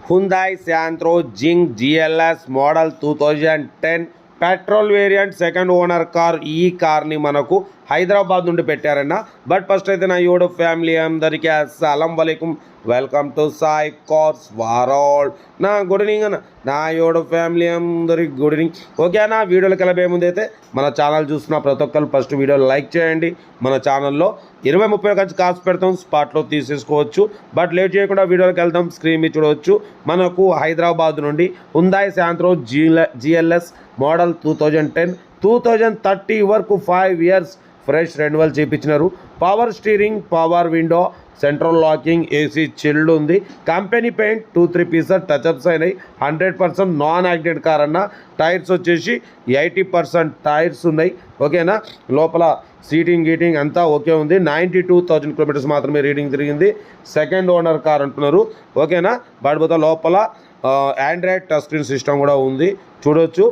Hyundai Santro Jing GLS model 2010 petrol variant second owner car. ఈ కార్ని మనకు హైదరాబాద్ నుండి పెట్టారన్న. బట్ ఫస్ట్ అయితే నా యూట్యూబ్ ఫ్యామిలీ అందరికీ అస్సలం వలైకుం, welcome to Sai cars world. నా గుడ్ ఈవినింగ్ అన్న, నా యూట్యూబ్ ఫ్యామిలీ అందరికి గుడ్ ఈవినింగ్. ఓకే అన్న, వీడియోకి వెళ్ళబోయే ముందు అయితే మన ఛానల్ చూస్తున్న ప్రతి ఒక్కరు ఫస్ట్ వీడియో లైక్ చేయండి. మన ఛానల్లో 20-30 కంచి కార్స్ పెడతాం, స్పాట్లో తీసేసుకోవచ్చు. బట్ లేట్ చేయకుండా వీడియోకి వెళ్దాం. స్క్రీన్ మీద చూడవచ్చు, మనకు హైదరాబాద్ నుండి Hyundai Santro GLS మోడల్ 2010-2030 వరకు 5 years ఫ్రెష్ రెన్యువల్ చేయించినారు. Power steering, power window, central locking, AC chilled ఉంది. కంపెనీ పెయింట్ 2-3 పీసెస్ టచ్అప్స్ అయినాయి. 100% నాన్ యాక్సిడెంట్ కార్ అన్న. టైర్స్ వచ్చేసి 80% టైర్స్ ఉన్నాయి. ఓకేనా, లోపల సీటింగ్ గీటింగ్ అంతా ఓకే ఉంది. 92,000 కిలోమీటర్స్ మాత్రమే రీడింగ్ తిరిగింది. సెకండ్ ఓనర్ కార్ అంటున్నారు. ఓకేనా, బడిపోతా లోపల ఆండ్రాయిడ్ టచ్ స్క్రీన్ సిస్టమ్ కూడా ఉంది, చూడవచ్చు.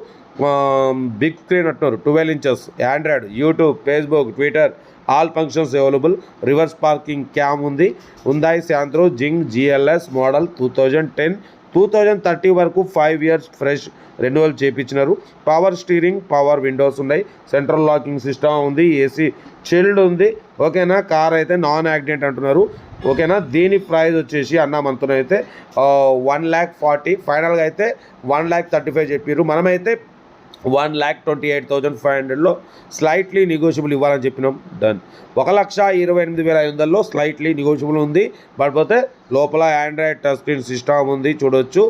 బిగ్ స్క్రీన్ అంటున్నారు, 12 inches android, YouTube, Facebook, Twitter all functions available. Reverse parking cam ఉంది. Hyundai Santro Xing GLS model 2010-2030 వరకు 5 years ఫ్రెష్ రెన్యువల్ చేయించినారు. పవర్ స్టీరింగ్, పవర్ విండోస్ ఉన్నాయి. సెంట్రల్ లాకింగ్ సిస్టమ్ ఉంది. AC chilled ఉంది. ఓకేనా, కార్ అయితే non accident అంటున్నారు. ఓకేనా, దీని ప్రైస్ వచ్చేసి అన్న మనతో అయితే 1,40,000, ఫైనల్గా అయితే 1,35,000 చెప్పారు. మనమైతే 1,28,500లో స్లైట్లీ నెగోషియబుల్ ఇవ్వాలని చెప్పినాం. డన్. 1,28,500లో స్లైట్లీ నెగోషియబుల్ ఉంది. పడిపోతే లోపల ఆండ్రాయిడ్ టచ్ స్క్రీన్ సిస్టమ్ ఉంది, చూడవచ్చు.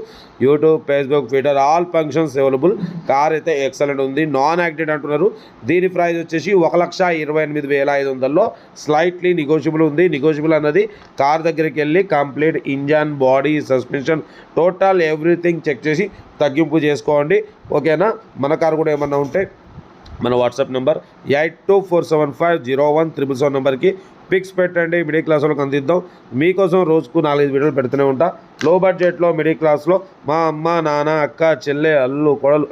YouTube, Facebook, Twitter all functions available. Car అయితే ఎక్సలెంట్ ఉంది. నాన్ యాక్సిడెంట్ అంటున్నారు. దీని ప్రైస్ వచ్చేసి 1,28,500లో స్లైట్లీ నెగోషియబుల్ ఉంది. నెగోషియబుల్ అన్నది కార్ దగ్గరికి వెళ్ళి complete engine, body, suspension, total everything check చేసి తగ్గింపు చేసుకోండి. ఓకేనా, మన కారు కూడా ఏమన్నా ఉంటే మన వాట్సాప్ నెంబర్ 8247501777 నెంబర్కి పిక్స్ పెట్టండి. మిడిల్ క్లాస్ వాళ్ళకి అందిద్దాం. మీకోసం రోజుకు 4-5 వీడియోలు పెడుతూనే ఉంటా. లో బడ్జెట్లో మిడిల్ క్లాస్లో మా అమ్మ, నాన్న, అక్క, చెల్లె, అల్లు, కొడలు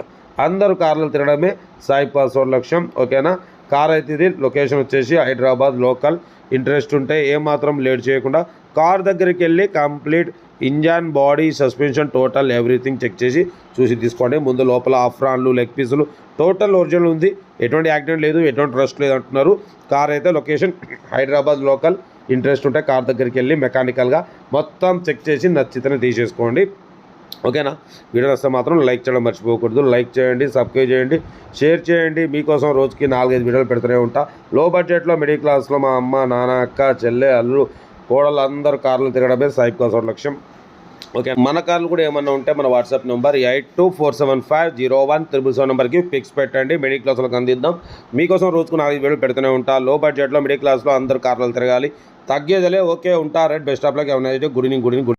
అందరూ కార్లు తిరగడమే సాయి పాస్వర్డ్ లక్ష్యం. ఓకేనా, కార్ అయితే ఇది. లొకేషన్ వచ్చేసి హైదరాబాద్ లోకల్. ఇంట్రెస్ట్ ఉంటే ఏమాత్రం లేట్ చేయకుండా కార్ దగ్గరికి వెళ్ళి complete engine, body, suspension, total everything check చేసి చూసి తీసుకోండి. ముందు లోపల ఆఫ్రాన్లు, లెగ్ పీసులు టోటల్ ఒరిజినల్ ఉంది. ఎటువంటి యాక్సిడెంట్ లేదు, ఎటువంటి రస్ట్ లేదు అంటున్నారు. కార్ అయితే లొకేషన్ హైదరాబాద్ లోకల్. ఇంట్రెస్ట్ ఉంటే కార్ దగ్గరికి వెళ్ళి మెకానికల్గా మొత్తం చెక్ చేసి నచ్చితేనే తీసేసుకోండి. ఓకేనా, వీడియో వస్తే మాత్రం లైక్ చేయడం మర్చిపోకూడదు. లైక్ చేయండి, సబ్స్క్రైబ్ చేయండి, షేర్ చేయండి. మీకోసం రోజుకి 4-5 వీడియోలు పెడుతూనే ఉంటా. లో బడ్జెట్లో మిడిల్ క్లాస్లో మా అమ్మ, నాన్న, అక్క, చెల్లె, అల్లు, కోడలు అందరూ కార్లు తిరగడమే సాయి కోసం లక్ష్యం. ఓకే, మన కార్లు కూడా ఏమన్నా ఉంటే మన వాట్సాప్ నెంబర్ 8247501777 నెంబర్కి పిక్స్ పెట్టండి. మిడిల్ క్లాస్ వాళ్ళకి అందిద్దాం. మీకోసం రోజుకు 4 వీడియోలు పెడుతూనే ఉంటా. లో బడ్జెట్లో మిడిల్ క్లాస్లో అందరూ కార్లు తిరగాలి, తగ్గేదిలే. ఓకే, ఉంటా. Right, best of luck. ఏమన్నా గుడ్ ఈవినింగ్.